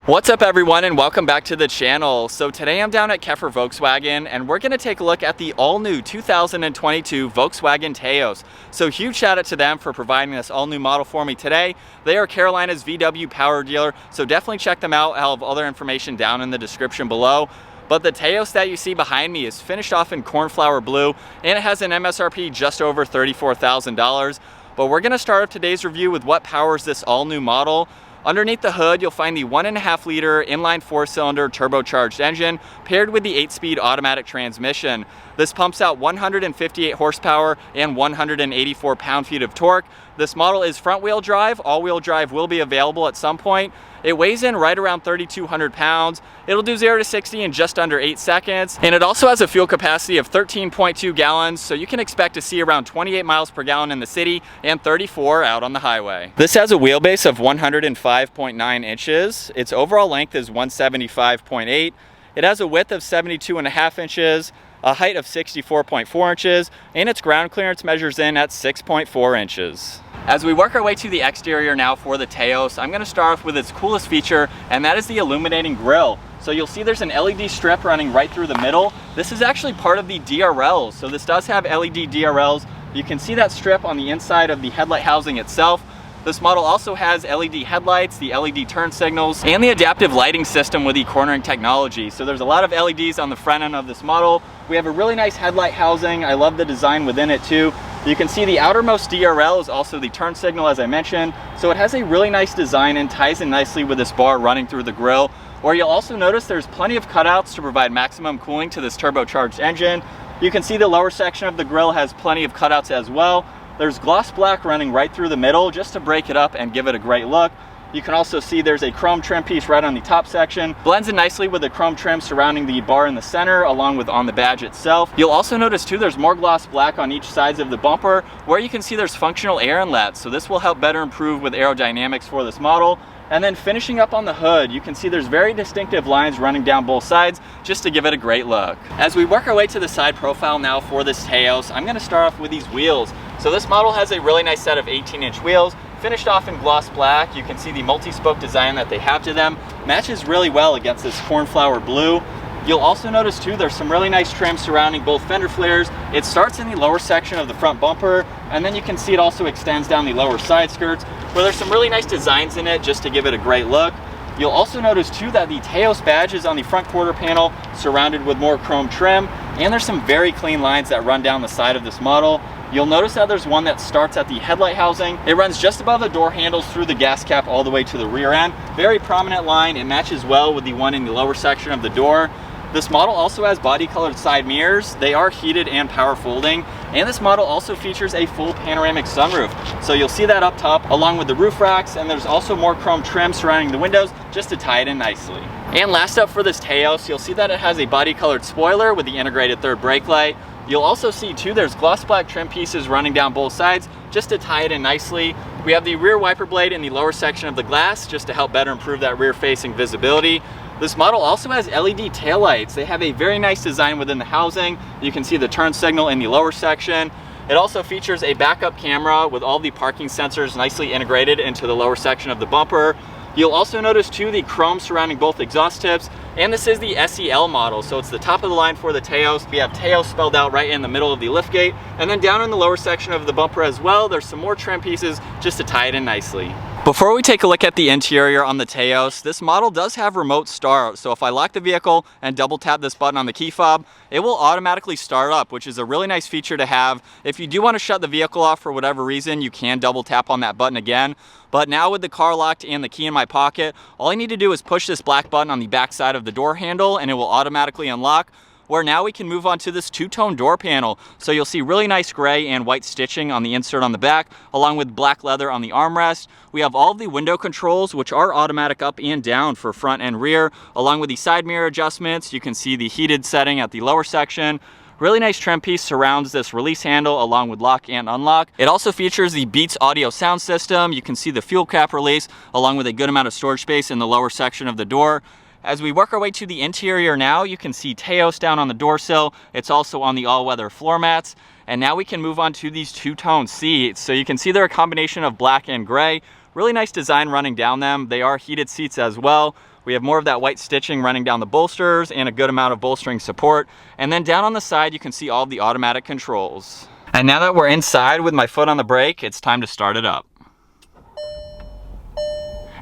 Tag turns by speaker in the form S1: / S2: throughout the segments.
S1: What's up everyone, and welcome back to the channel. So today I'm down at Keffer Volkswagen and we're going to take a look at the all new 2022 Volkswagen Taos. So huge shout out to them for providing this all new model for me today. They are Carolina's VW power dealer, so definitely check them out. I'll have other information down in the description below. But the Taos that you see behind me is finished off in cornflower blue and it has an MSRP just over $34,000. But we're going to start off today's review with what powers this all new model. Underneath the hood, you'll find the 1.5 liter inline 4-cylinder turbocharged engine paired with the 8-speed automatic transmission. This pumps out 158 horsepower and 184 pound-feet of torque. This model is front-wheel drive. All-wheel drive will be available at some point. It weighs in right around 3,200 pounds. It'll do 0 to 60 in just under 8 seconds. And it also has a fuel capacity of 13.2 gallons, so you can expect to see around 28 miles per gallon in the city and 34 out on the highway. This has a wheelbase of 105.9 inches. Its overall length is 175.8. It has a width of 72.5 inches, a height of 64.4 inches, and its ground clearance measures in at 6.4 inches. As we work our way to the exterior now for the Taos, I'm going to start off with its coolest feature, and that is the illuminating grille. So you'll see there's an LED strip running right through the middle. This is actually part of the DRLs, so this does have LED DRLs. You can see that strip on the inside of the headlight housing itself. This model also has LED headlights, the LED turn signals, and the adaptive lighting system with the cornering technology. So there's a lot of LEDs on the front end of this model. We have a really nice headlight housing. I love the design within it too. You can see the outermost DRL is also the turn signal, as I mentioned. So it has a really nice design and ties in nicely with this bar running through the grille. Where you'll also notice there's plenty of cutouts to provide maximum cooling to this turbocharged engine. You can see the lower section of the grille has plenty of cutouts as well. There's gloss black running right through the middle just to break it up and give it a great look. You can also see there's a chrome trim piece right on the top section. Blends in nicely with the chrome trim surrounding the bar in the center along with on the badge itself. You'll also notice too there's more gloss black on each sides of the bumper where you can see there's functional air inlets. So this will help better improve with aerodynamics for this model. And then finishing up on the hood, you can see there's very distinctive lines running down both sides just to give it a great look. As we work our way to the side profile now for this Taos, I'm going to start off with these wheels. So this model has a really nice set of 18-inch wheels, finished off in gloss black. You can see the multi-spoke design that they have to them. Matches really well against this cornflower blue. You'll also notice too there's some really nice trim surrounding both fender flares. It starts in the lower section of the front bumper, and then you can see it also extends down the lower side skirts, where there's some really nice designs in it just to give it a great look. You'll also notice too that the Taos badge is on the front quarter panel, surrounded with more chrome trim, and there's some very clean lines that run down the side of this model. You'll notice that there's one that starts at the headlight housing. It runs just above the door handles through the gas cap all the way to the rear end. Very prominent line. It matches well with the one in the lower section of the door. This model also has body colored side mirrors. They are heated and power folding. And this model also features a full panoramic sunroof. So you'll see that up top along with the roof racks, and there's also more chrome trim surrounding the windows just to tie it in nicely. And last up for this Taos, you'll see that it has a body colored spoiler with the integrated third brake light. You'll also see too there's gloss black trim pieces running down both sides just to tie it in nicely. We have the rear wiper blade in the lower section of the glass just to help better improve that rear facing visibility. This model also has LED taillights. They have a very nice design within the housing. You can see the turn signal in the lower section. It also features a backup camera with all the parking sensors nicely integrated into the lower section of the bumper. You'll also notice too the chrome surrounding both exhaust tips, and this is the SEL model, so it's the top of the line for the Taos. We have Taos spelled out right in the middle of the liftgate, and then down in the lower section of the bumper as well, there's some more trim pieces just to tie it in nicely. Before we take a look at the interior on the Taos, this model does have remote start, so if I lock the vehicle and double tap this button on the key fob, it will automatically start up, which is a really nice feature to have. If you do want to shut the vehicle off for whatever reason, you can double tap on that button again. But now with the car locked and the key in my pocket, all I need to do is push this black button on the back side of the door handle and it will automatically unlock. Where now we can move on to this two-tone door panel. So you'll see really nice gray and white stitching on the insert on the back, along with black leather on the armrest. We have all of the window controls, which are automatic up and down for front and rear, along with the side mirror adjustments. You can see the heated setting at the lower section. Really nice trim piece surrounds this release handle along with lock and unlock. It also features the Beats audio sound system. You can see the fuel cap release along with a good amount of storage space in the lower section of the door. As we work our way to the interior now, you can see Taos down on the door sill. It's also on the all-weather floor mats. And now we can move on to these two-tone seats. So you can see they're a combination of black and gray. Really nice design running down them. They are heated seats as well. We have more of that white stitching running down the bolsters and a good amount of bolstering support. And then down on the side, you can see all of the automatic controls. And now that we're inside with my foot on the brake, it's time to start it up.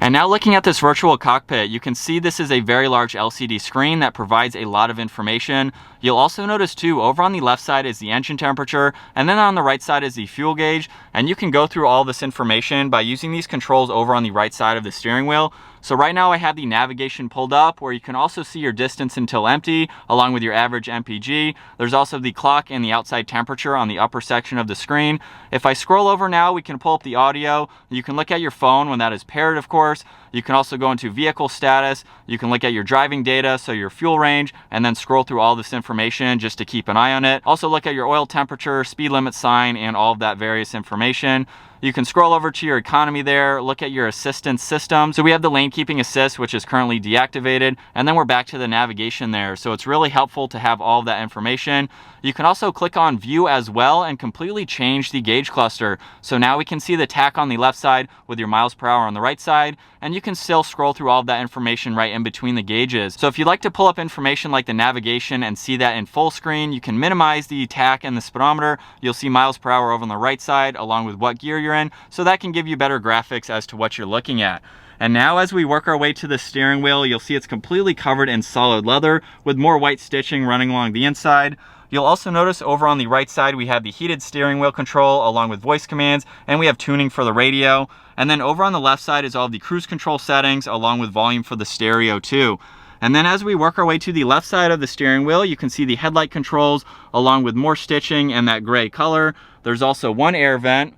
S1: And now looking at this virtual cockpit, you can see this is a very large LCD screen that provides a lot of information. You'll also notice too, over on the left side is the engine temperature, and then on the right side is the fuel gauge. And you can go through all this information by using these controls over on the right side of the steering wheel. So right now I have the navigation pulled up, where you can also see your distance until empty, along with your average MPG. There's also the clock and the outside temperature on the upper section of the screen. If I scroll over now, we can pull up the audio. You can look at your phone when that is paired, of course. You can also go into vehicle status. You can look at your driving data, so your fuel range, and then scroll through all this information just to keep an eye on it. Also look at your oil temperature, speed limit sign, and all of that various information. You can scroll over to your economy there, look at your assistance system. So we have the lane keeping assist, which is currently deactivated, and then we're back to the navigation there. So it's really helpful to have all of that information. You can also click on view as well and completely change the gauge cluster. So now we can see the tach on the left side with your miles per hour on the right side, and you can still scroll through all of that information right in between the gauges. So if you'd like to pull up information like the navigation and see that in full screen, you can minimize the tach and the speedometer. You'll see miles per hour over on the right side along with what gear you're in, so that can give you better graphics as to what you're looking at. And now as we work our way to the steering wheel, you'll see it's completely covered in solid leather with more white stitching running along the inside. You'll also notice over on the right side we have the heated steering wheel control along with voice commands, and we have tuning for the radio. And then over on the left side is all the cruise control settings along with volume for the stereo too. And then as we work our way to the left side of the steering wheel, you can see the headlight controls along with more stitching and that gray color. There's also one air vent.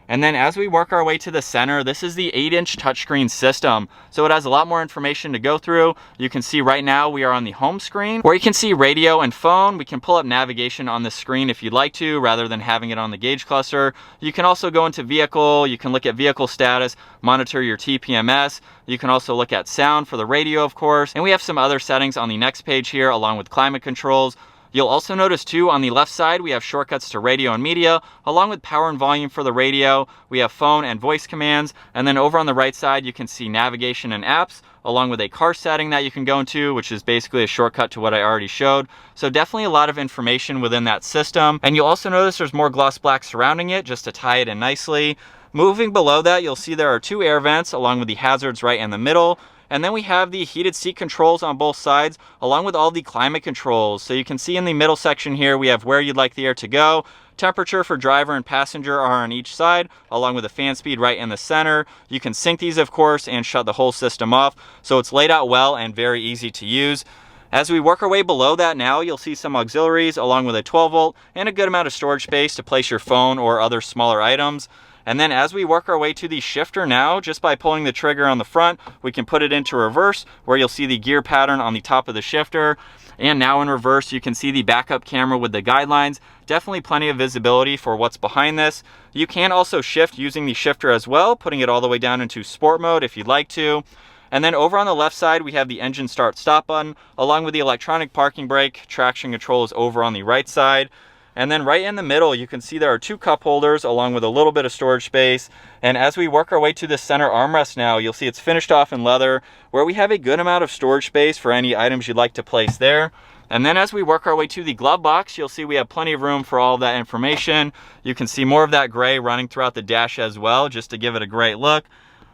S1: And then as we work our way to the center, this is the 8-inch touchscreen system. So it has a lot more information to go through. You can see right now we are on the home screen, where you can see radio and phone. We can pull up navigation on the screen if you'd like to, rather than having it on the gauge cluster. You can also go into vehicle. You can look at vehicle status, monitor your TPMS. You can also look at sound for the radio, of course. And we have some other settings on the next page here, along with climate controls. You'll also notice too, on the left side, we have shortcuts to radio and media, along with power and volume for the radio. We have phone and voice commands. And then over on the right side, you can see navigation and apps, along with a car setting that you can go into, which is basically a shortcut to what I already showed. So definitely a lot of information within that system. And you'll also notice there's more gloss black surrounding it, just to tie it in nicely. Moving below that, you'll see there are two air vents, along with the hazards right in the middle. And then we have the heated seat controls on both sides, along with all the climate controls. So you can see in the middle section here, we have where you'd like the air to go. Temperature for driver and passenger are on each side, along with the fan speed right in the center. You can sync these, of course, and shut the whole system off. So it's laid out well and very easy to use. As we work our way below that now, you'll see some auxiliaries, along with a 12 volt and a good amount of storage space to place your phone or other smaller items. And then as we work our way to the shifter now, just by pulling the trigger on the front, we can put it into reverse, where you'll see the gear pattern on the top of the shifter. And now in reverse, you can see the backup camera with the guidelines. Definitely plenty of visibility for what's behind this. You can also shift using the shifter as well, putting it all the way down into sport mode if you'd like to. And then over on the left side, we have the engine start stop button, along with the electronic parking brake. Traction control is over on the right side. And then right in the middle, you can see there are two cup holders along with a little bit of storage space. And as we work our way to the center armrest now, you'll see it's finished off in leather, where we have a good amount of storage space for any items you'd like to place there. And then as we work our way to the glove box, you'll see we have plenty of room for all of that information. You can see more of that gray running throughout the dash as well, just to give it a great look.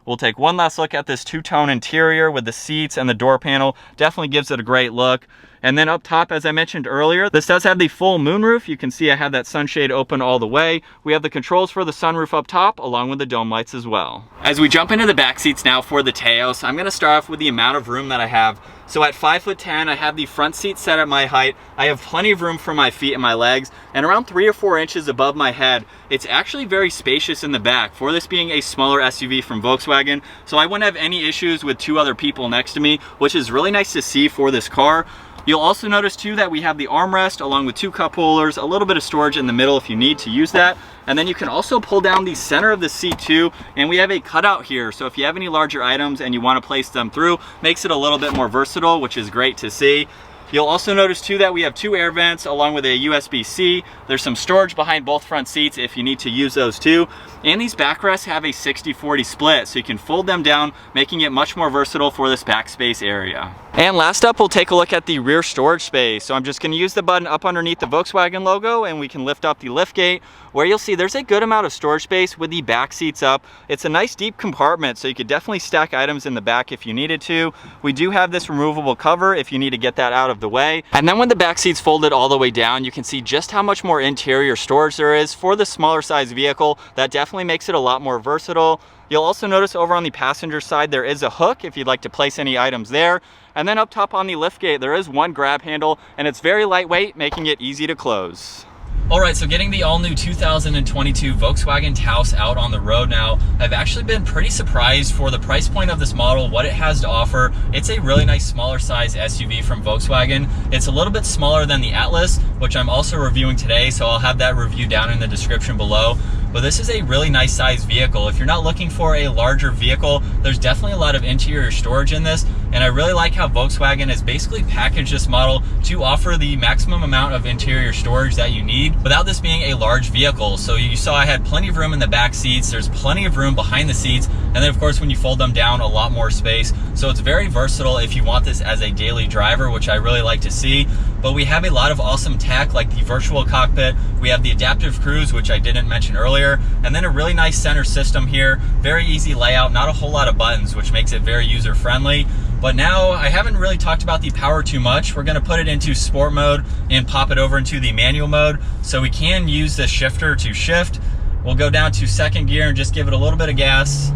S1: We'll take one last look at this two-tone interior with the seats and the door panel. Definitely gives it a great look. And then up top, as I mentioned earlier, this does have the full moonroof. You can see I have that sunshade open all the way. We have the controls for the sunroof up top, along with the dome lights as well. As we jump into the back seats now for the Taos, I'm gonna start off with the amount of room that I have. So at 5'10", I have the front seat set at my height. I have plenty of room for my feet and my legs, and around 3 or 4 inches above my head. It's actually very spacious in the back, for this being a smaller SUV from Volkswagen. So I wouldn't have any issues with 2 other people next to me, which is really nice to see for this car. You'll also notice too that we have the armrest along with 2 cup holders, a little bit of storage in the middle if you need to use that. And then you can also pull down the center of the seat too, and we have a cutout here. So if you have any larger items and you want to place them through, makes it a little bit more versatile, which is great to see. You'll also notice too that we have 2 air vents along with a USB-C. There's some storage behind both front seats if you need to use those too. And these backrests have a 60-40 split, so you can fold them down, making it much more versatile for this backspace area. And last up, we'll take a look at the rear storage space. So I'm just gonna use the button up underneath the Volkswagen logo, and we can lift up the lift gate, where you'll see there's a good amount of storage space with the back seats up. It's a nice deep compartment, so you could definitely stack items in the back if you needed to. We do have this removable cover if you need to get that out of the way. And then when the back seat's folded all the way down, you can see just how much more interior storage there is for the smaller size vehicle. That definitely makes it a lot more versatile. You'll also notice over on the passenger side, there is a hook if you'd like to place any items there. And then up top on the liftgate, there is one grab handle, and it's very lightweight, making it easy to close. All right, so getting the all-new 2022 Volkswagen Taos out on the road now, I've actually been pretty surprised for the price point of this model, what it has to offer. It's a really nice smaller size SUV from Volkswagen. It's a little bit smaller than the Atlas, which I'm also reviewing today, so I'll have that review down in the description below. But this is a really nice size vehicle. If you're not looking for a larger vehicle, there's definitely a lot of interior storage in this. And I really like how Volkswagen has basically packaged this model to offer the maximum amount of interior storage that you need without this being a large vehicle. So you saw I had plenty of room in the back seats. There's plenty of room behind the seats. And then of course, when you fold them down, a lot more space. So it's very versatile if you want this as a daily driver, which I really like to see. But we have a lot of awesome tech like the virtual cockpit. We have the adaptive cruise, which I didn't mention earlier. And then a really nice center system here. Very easy layout, not a whole lot of buttons, which makes it very user friendly. But now I haven't really talked about the power too much. We're gonna put it into sport mode and pop it over into the manual mode. So we can use the shifter to shift. We'll go down to second gear and just give it a little bit of gas.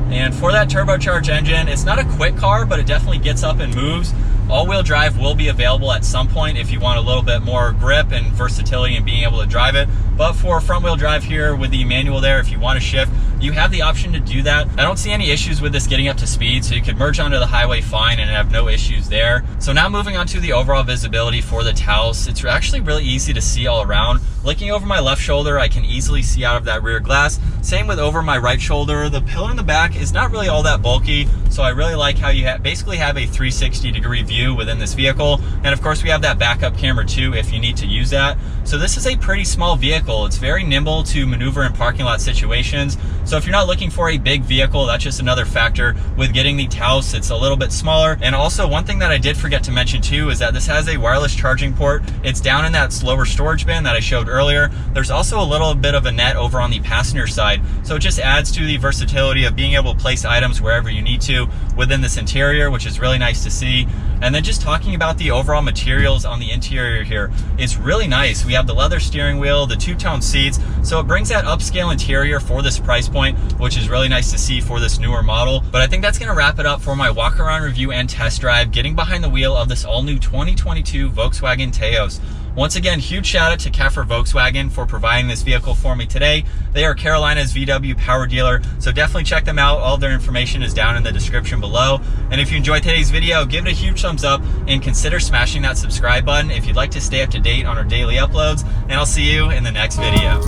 S1: And for that turbocharged engine, it's not a quick car, but it definitely gets up and moves. All-wheel drive will be available at some point if you want a little bit more grip and versatility and being able to drive it. But for front-wheel drive here with the manual there, if you want to shift, you have the option to do that. I don't see any issues with this getting up to speed, so you could merge onto the highway fine and have no issues there. So now moving on to the overall visibility for the Taos, it's actually really easy to see all around. Looking over my left shoulder, I can easily see out of that rear glass. Same with over my right shoulder. The pillar in the back is not really all that bulky, so I really like how you basically have a 360-degree view within this vehicle. And of course, we have that backup camera too if you need to use that. So this is a pretty small vehicle. It's very nimble to maneuver in parking lot situations. So if you're not looking for a big vehicle, that's just another factor with getting the Taos. It's a little bit smaller. And also one thing that I did forget to mention too is that this has a wireless charging port. It's down in that lower storage bin that I showed earlier. There's also a little bit of a net over on the passenger side. So it just adds to the versatility of being able to place items wherever you need to within this interior, which is really nice to see. And then just talking about the overall materials on the interior here, it's really nice. We have the leather steering wheel, the two-tone seats, so it brings that upscale interior for this price point, which is really nice to see for this newer model. But I think that's gonna wrap it up for my walk around review and test drive, getting behind the wheel of this all-new 2022 Volkswagen Taos. Once again, huge shout out to Keffer Volkswagen for providing this vehicle for me today. They are Carolina's VW power dealer, so definitely check them out. All their information is down in the description below. And if you enjoyed today's video, give it a huge thumbs up and consider smashing that subscribe button if you'd like to stay up to date on our daily uploads. And I'll see you in the next video.